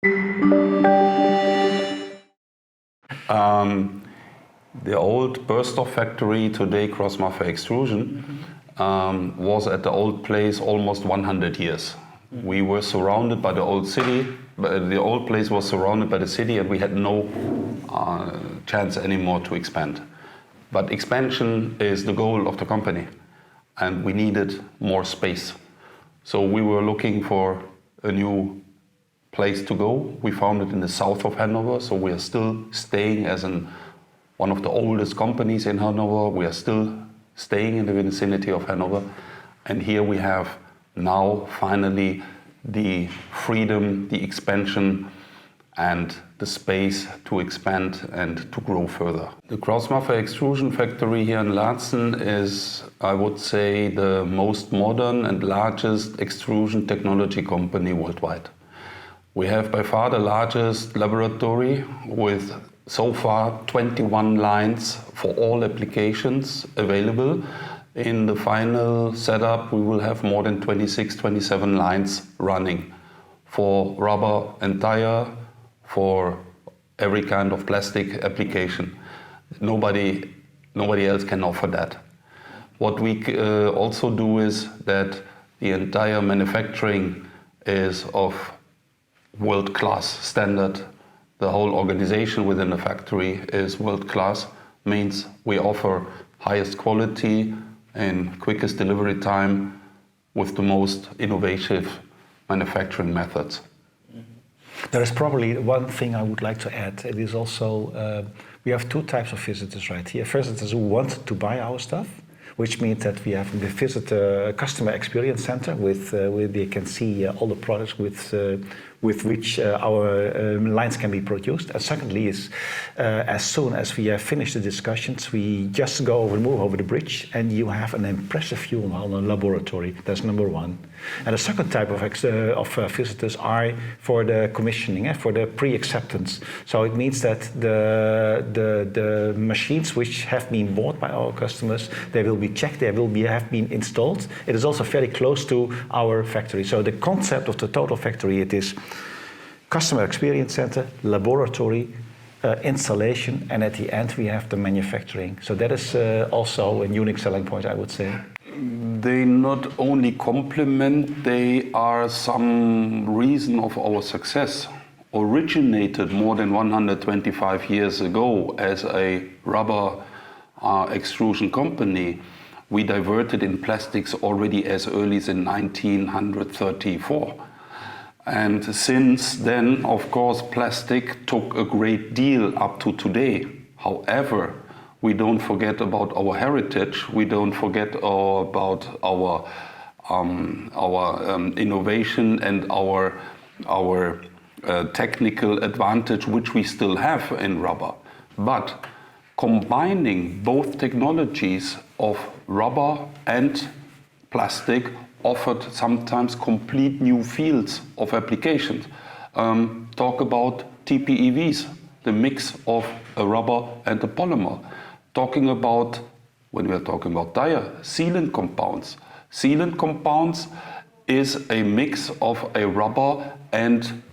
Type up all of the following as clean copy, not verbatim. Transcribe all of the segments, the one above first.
The old burst-off factory, today KraussMaffei Extrusion, was at the old place almost 100 years. We were surrounded by the old city, but the old place was surrounded by the city, and we had no chance anymore to expand. But expansion is the goal of the company, and we needed more space. So we were looking for a new place to go. We found it in the south of Hanover, so we are still staying as one of the oldest companies in Hanover. We are still staying in the vicinity of Hanover. And here we have now finally the freedom, the expansion, and the space to expand and to grow further. The KraussMaffei extrusion factory here in Laatzen is, I would say, the most modern and largest extrusion technology company worldwide. We have by far the largest laboratory with so far 21 lines for all applications available. In the final setup, we will have more than 26, 27 lines running for rubber and tire, for every kind of plastic application. Nobody else can offer that. What we also do is that the entire manufacturing is of world-class standard. The whole organization within the factory is world-class, means we offer highest quality and quickest delivery time with the most innovative manufacturing methods. There is probably one thing I would like to add. It is also, we have two types of visitors right here. Visitors who want to buy our stuff, which means that we visit a customer experience center where they can see all the products with which our lines can be produced. And secondly is, as soon as we have finished the discussions, we just move over the bridge, and you have an impressive view on a laboratory. That's number one. And the second type of visitors are for the commissioning, for the pre-acceptance. So it means that the machines which have been bought by our customers, they will be checked, have been installed. It is also very close to our factory. So the concept of the total factory, it is customer experience center, laboratory, installation, and at the end we have the manufacturing. So that is also a unique selling point, I would say. They not only complement, they are some reason of our success. Originated more than 125 years ago as a rubber extrusion company, we diverted in plastics already as early as in 1934. And since then, of course, plastic took a great deal up to today. However, we don't forget about our heritage. We don't forget about our innovation and our technical advantage, which we still have in rubber. But combining both technologies of rubber and plastic offered sometimes complete new fields of applications. Talk about TPEVs, the mix of a rubber and a polymer. Talking about, when we are talking about tire, sealant compounds. Sealant compounds is a mix of a rubber and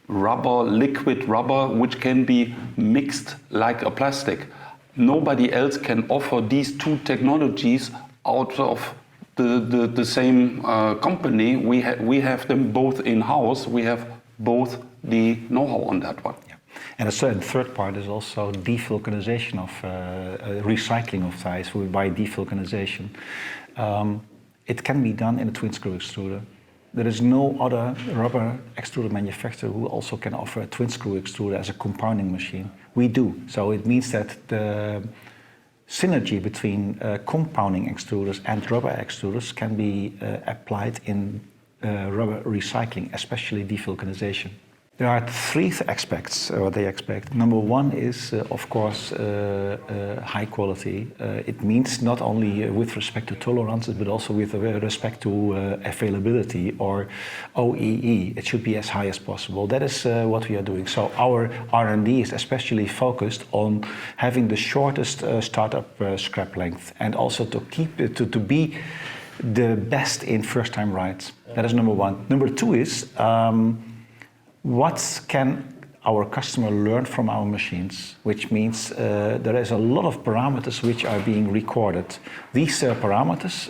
liquid rubber, which can be mixed like a plastic. Nobody else can offer these two technologies out of the same company. We have them both in-house. We have both the know-how on that one. Yeah. And the third part is also devulcanization of recycling of tires by devulcanization. It can be done in a twin screw extruder. There is no other rubber extruder manufacturer who also can offer a twin screw extruder as a compounding machine. We do. So it means that the synergy between compounding extruders and rubber extruders can be applied in rubber recycling, especially devulcanization. There are three aspects what they expect. Number one is, of course, high quality. It means not only with respect to tolerances, but also with respect to availability, or OEE. It should be as high as possible. That is what we are doing. So our R&D is especially focused on having the shortest startup scrap length, and also to keep it to be the best in first-time rides. That is number one. Number two is what can our customer learn from our machines, which means there is a lot of parameters which are being recorded. These parameters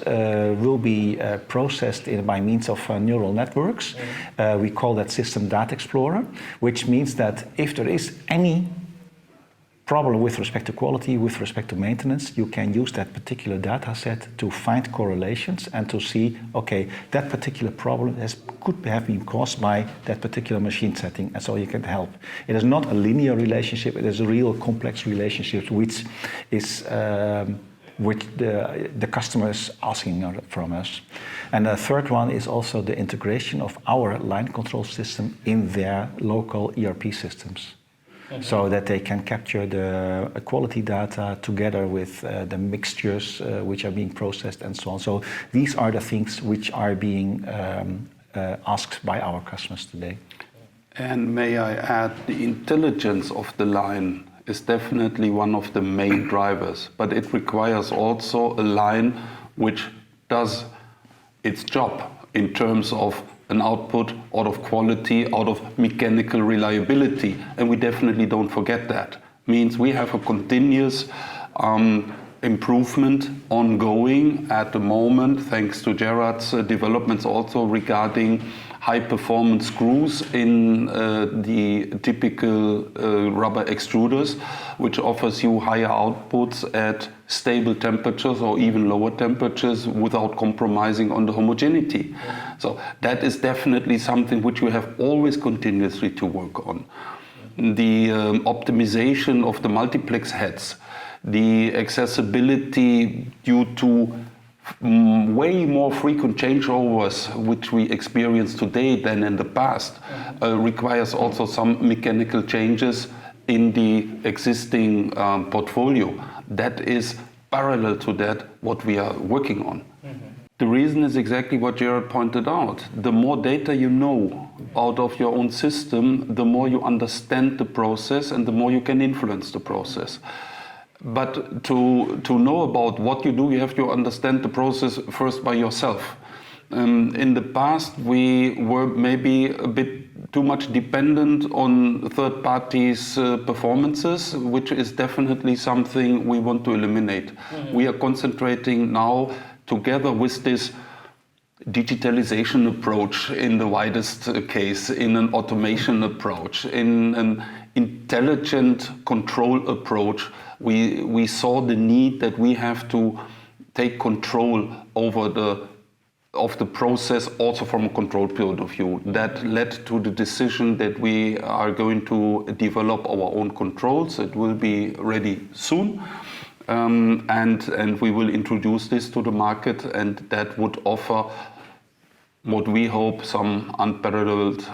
will be processed by means of neural networks. We call that System Data Explorer, which means that if there is any problem with respect to quality, with respect to maintenance, you can use that particular data set to find correlations and to see, okay, that particular problem could have been caused by that particular machine setting, and so you can help. It is not a linear relationship, it is a real complex relationship which is which the customer is asking from us. And the third one is also the integration of our line control system in their local ERP systems. So that they can capture the quality data together with the mixtures which are being processed and so on. So these are the things which are being asked by our customers today. And may I add, the intelligence of the line is definitely one of the main drivers, but it requires also a line which does its job in terms of an output out of quality, out of mechanical reliability, and we definitely don't forget that. Means we have a continuous improvement ongoing at the moment, thanks to Gerard's developments also regarding high-performance screws in the typical rubber extruders, which offers you higher outputs at stable temperatures or even lower temperatures without compromising on the homogeneity. So that is definitely something which we have always continuously to work on. The optimization of the multiplex heads, the accessibility due to way more frequent changeovers which we experience today than in the past requires also some mechanical changes in the existing portfolio. That is parallel to that what we are working on. The reason is exactly what Gerard pointed out. The more data you know out of your own system, the more you understand the process and the more you can influence the process. But to know about what you do, you have to understand the process first by yourself. In the past, we were maybe a bit too much dependent on third parties' performances, which is definitely something we want to eliminate. We are concentrating now together with this digitalization approach in the widest case, in an automation approach, in an intelligent control approach. We saw the need that we have to take control over the process also from a control point of view. That led to the decision that we are going to develop our own controls. It will be ready soon. And we will introduce this to the market, and that would offer what we hope some unparalleled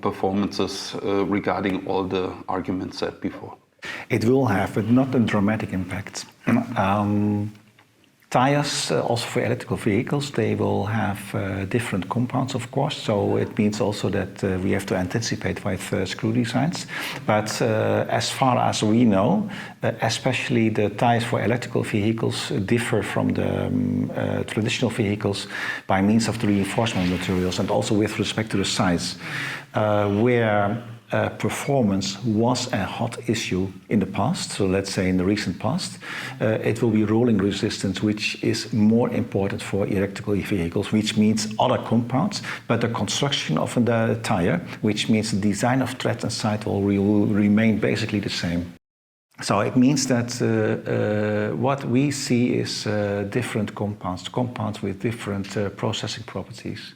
performances regarding all the arguments said before. It will have, but not a dramatic impact. Tires, also for electrical vehicles, they will have different compounds, of course. So it means also that we have to anticipate with screw designs. But as far as we know, especially the tires for electrical vehicles differ from the traditional vehicles by means of the reinforcement materials and also with respect to the size, where performance was a hot issue in the past, so let's say in the recent past. It will be rolling resistance, which is more important for electrical vehicles, which means other compounds, but the construction of the tire, which means the design of tread and sidewall will remain basically the same. So it means that what we see is different compounds with different processing properties.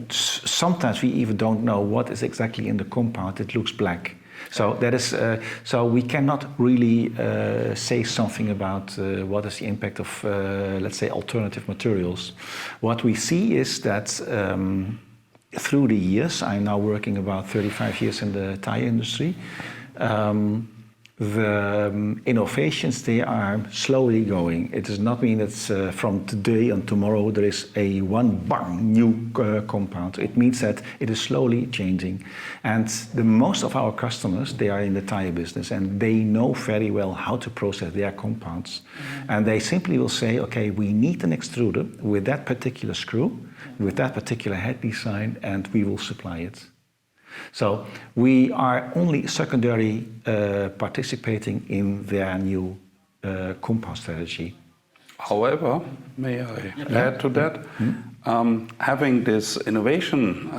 Sometimes we even don't know what is exactly in the compound. It looks black. So that is so we cannot really say something about what is the impact of let's say alternative materials. What we see is that through the years, I'm now working about 35 years in the tire industry. the innovations, they are slowly going. It does not mean that from today and tomorrow there is a one bang new compound. It means that it is slowly changing. And the most of our customers, they are in the tire business and they know very well how to process their compounds. And they simply will say, okay, we need an extruder with that particular screw, with that particular head design, and we will supply it. So we are only secondary participating in their new compound strategy. However, may I add to that? Having this innovation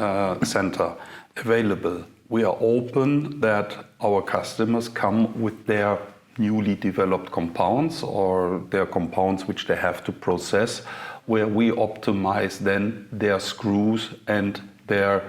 center available, we are open that our customers come with their newly developed compounds or their compounds which they have to process, where we optimize then their screws and their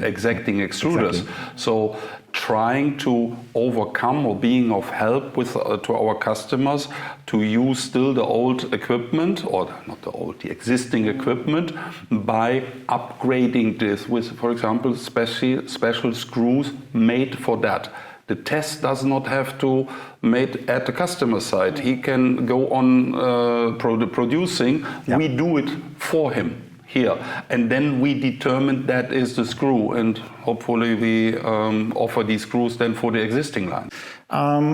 exacting extruders. Exactly. So trying to overcome or being of help with to our customers to use still the old equipment, or not the old, the existing equipment, by upgrading this with, for example, special screws made for that. The test does not have to made at the customer side. He can go on producing. Yep. We do it for him here, and then we determine that is the screw, and hopefully we offer these screws then for the existing line.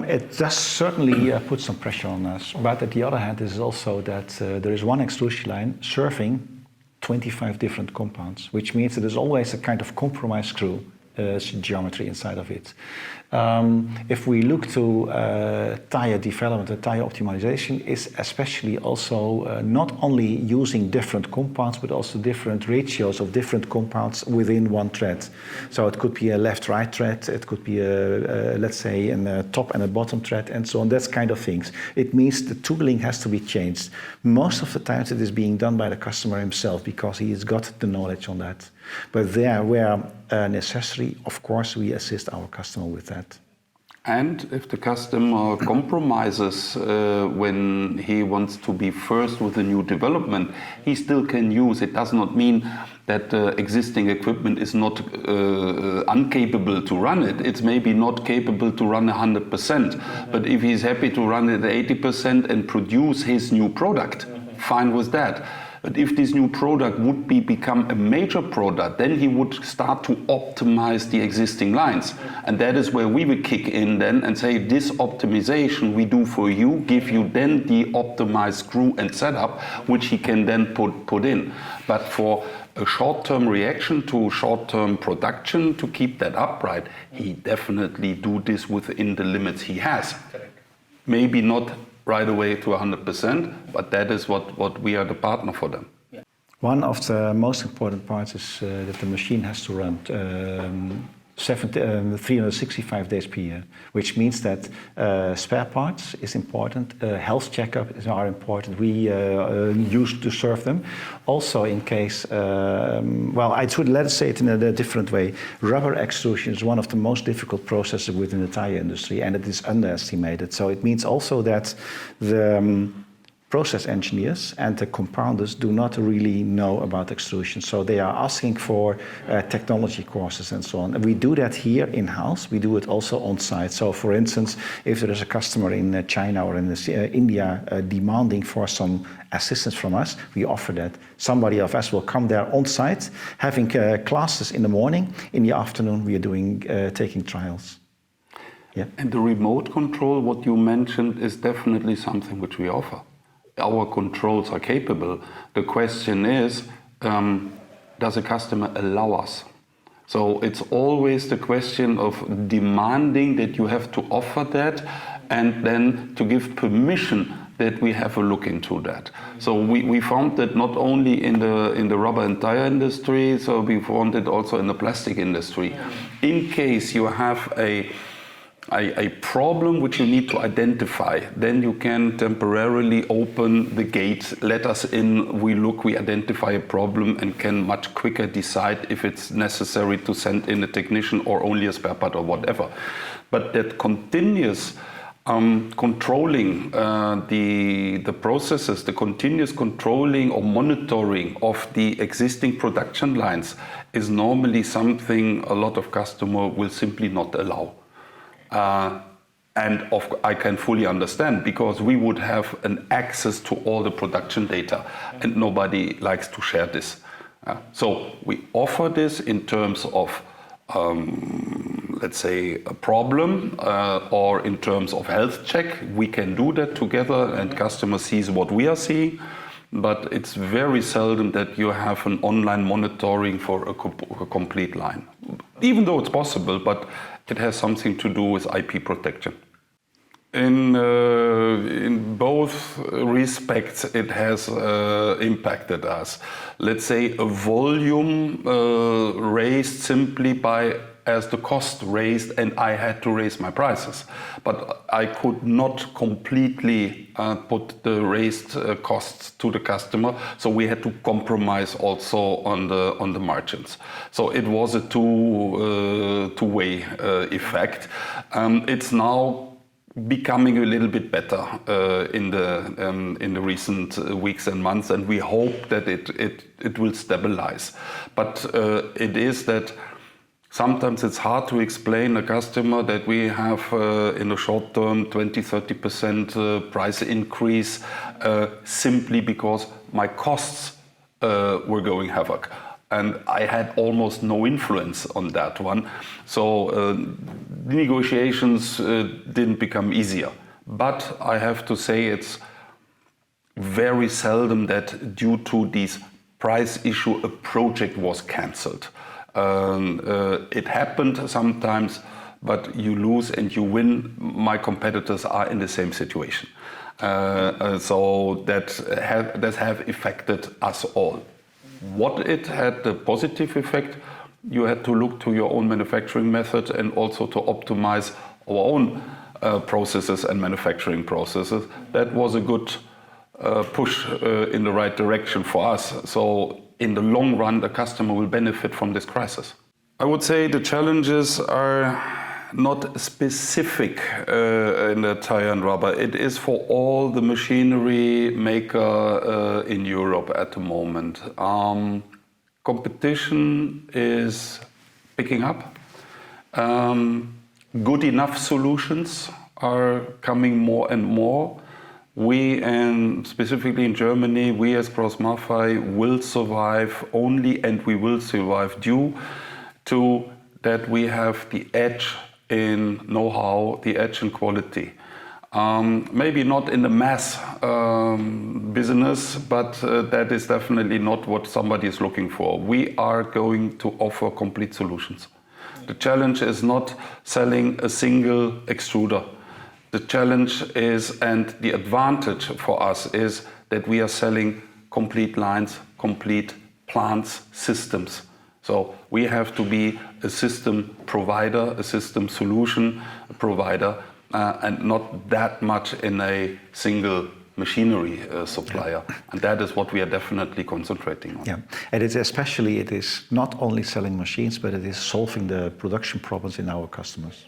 It does certainly put some pressure on us, but at the other hand is also that there is one extrusion line serving 25 different compounds, which means that there's always a kind of compromise screw geometry inside of it. If we look to tire development and tire optimization, is especially also not only using different compounds, but also different ratios of different compounds within one thread. So it could be a left-right thread, it could be let's say a top and a bottom thread, and so on. That's kind of things. It means the tooling has to be changed. Most of the times it is being done by the customer himself because he has got the knowledge on that. But there, where necessary, of course, we assist our customer with that. And if the customer compromises when he wants to be first with a new development, he still can use. It does not mean that the existing equipment is not incapable to run it. It's maybe not capable to run 100%. But if he's happy to run it 80% and produce his new product, fine with that. But if this new product would become a major product, then he would start to optimize the existing lines. And that is where we will kick in then and say, this optimization we do for you, give you then the optimized screw and setup, which he can then put in. But for a short-term reaction to short-term production, to keep that upright, he definitely do this within the limits he has. Maybe not right away to 100%, but that is what we are the partner for them. Yeah. One of the most important parts is that the machine has to run 365 days per year, which means that spare parts is important, health checkups are important. We used to serve them. Also in case, well, I should let's say it in a different way. Rubber extrusion is one of the most difficult processes within the tire industry, and it is underestimated. So it means also that the process engineers and the compounders do not really know about extrusion. So they are asking for technology courses and so on. And we do that here in-house. We do it also on-site. So for instance, if there is a customer in China or in India demanding for some assistance from us, we offer that. Somebody of us will come there on-site, having classes in the morning. In the afternoon, we are doing taking trials. Yeah. And the remote control, what you mentioned, is definitely something which we offer. Our controls are capable. The question is, does a customer allow us? So it's always the question of demanding that you have to offer that, and then to give permission that we have a look into that. So we found that not only in the rubber and tire industry, so we found it also in the plastic industry. In case you have a problem which you need to identify, then you can temporarily open the gate, let us in, we look, we identify a problem, and can much quicker decide if it's necessary to send in a technician or only a spare part or whatever. But that continuous controlling the processes, the continuous controlling or monitoring of the existing production lines is normally something a lot of customers will simply not allow. And I can fully understand, because we would have an access to all the production data, and nobody likes to share this. So we offer this in terms of, let's say, a problem or in terms of health check. We can do that together, and customer sees what we are seeing. But it's very seldom that you have an online monitoring for a complete line. Even though it's possible, but it has something to do with IP protection. In both respects, it has impacted us. Let's say a volume raised simply by as the cost raised, and I had to raise my prices. But I could not completely put the raised costs to the customer, so we had to compromise also on the margins. So it was a two-way effect. It's now becoming a little bit better in the recent weeks and months, and we hope that it will stabilize. But it is that sometimes it's hard to explain a customer that we have in the short term 20-30% price increase simply because my costs were going havoc. And I had almost no influence on that one. So negotiations didn't become easier. But I have to say it's very seldom that due to this price issue a project was cancelled. It happened sometimes, but you lose and you win. My competitors are in the same situation. So that have affected us all. What it had the positive effect, you had to look to your own manufacturing method and also to optimize our own processes and manufacturing processes. That was a good push in the right direction for us. So in the long run, the customer will benefit from this crisis. I would say the challenges are not specific in the tire and rubber. It is for all the machinery maker in Europe at the moment. Competition is picking up. Good enough solutions are coming more and more. We, and specifically in Germany, we as KraussMaffei will survive only, and we will survive due to that we have the edge in know-how, the edge in quality. Maybe not in the mass business, but that is definitely not what somebody is looking for. We are going to offer complete solutions. The challenge is not selling a single extruder. The challenge is, and the advantage for us is that we are selling complete lines, complete plants, systems. So we have to be a system provider, a system solution provider, and not that much in a single machinery supplier. And that is what we are definitely concentrating on. Yeah, and it is not only selling machines, but it is solving the production problems in our customers.